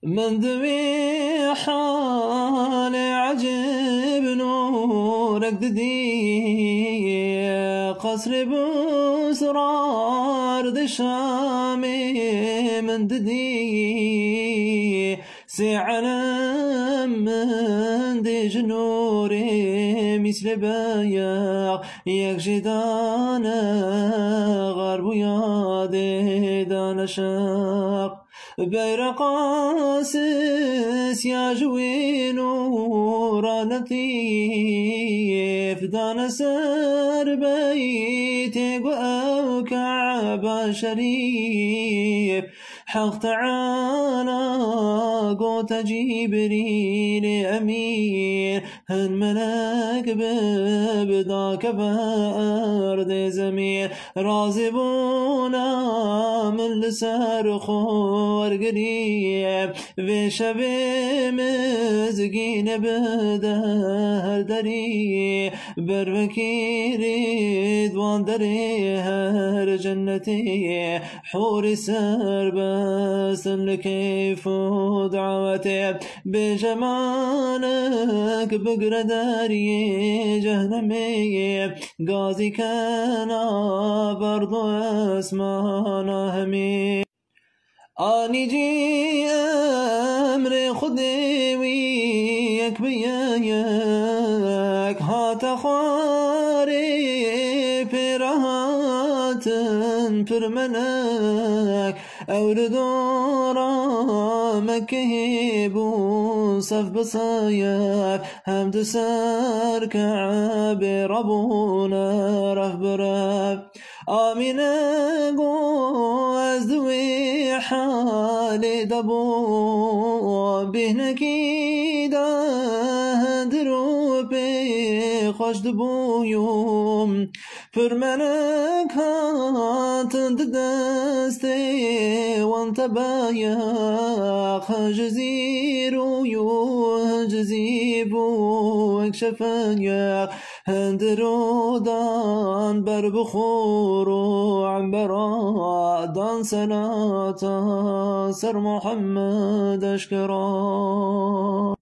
من ذوي حال عجب نورك ددي قصر بسرار دشامي من ددي سعلم من دي جنوري مثل بياغ يكشدان غرب يادي دان شاق بيرق قاسس يا جوين ورانتي فدان سر بيتي أو كعبة شريف حق تعالى قوت جبريل أمين هن ملك ببداك بأرض زمين رازبونا من لسر خور قريب في شبي مزقين بدهر دري بربكي رضوان دري هر جنتي حوري سر بس لكيف دعوتي بجمالك بقر داري جهنمي قاضي كان برضو اسمانا همي آني جي أمر خدي وياك بياك هات خاري في راحت فرمناك أوردورا مكهب صف بصايا همد سار كعب ربونا رف براب آمين قوزدوي حالي دبو بهنكي دهدرو بي خوش دبو يوم فرمنك هاتن دستي وانت بايخ جزيرو يو جزيبو اكشفنيا هندرو دان بربخورو عنبرا دان سناتا سر محمد اشكرا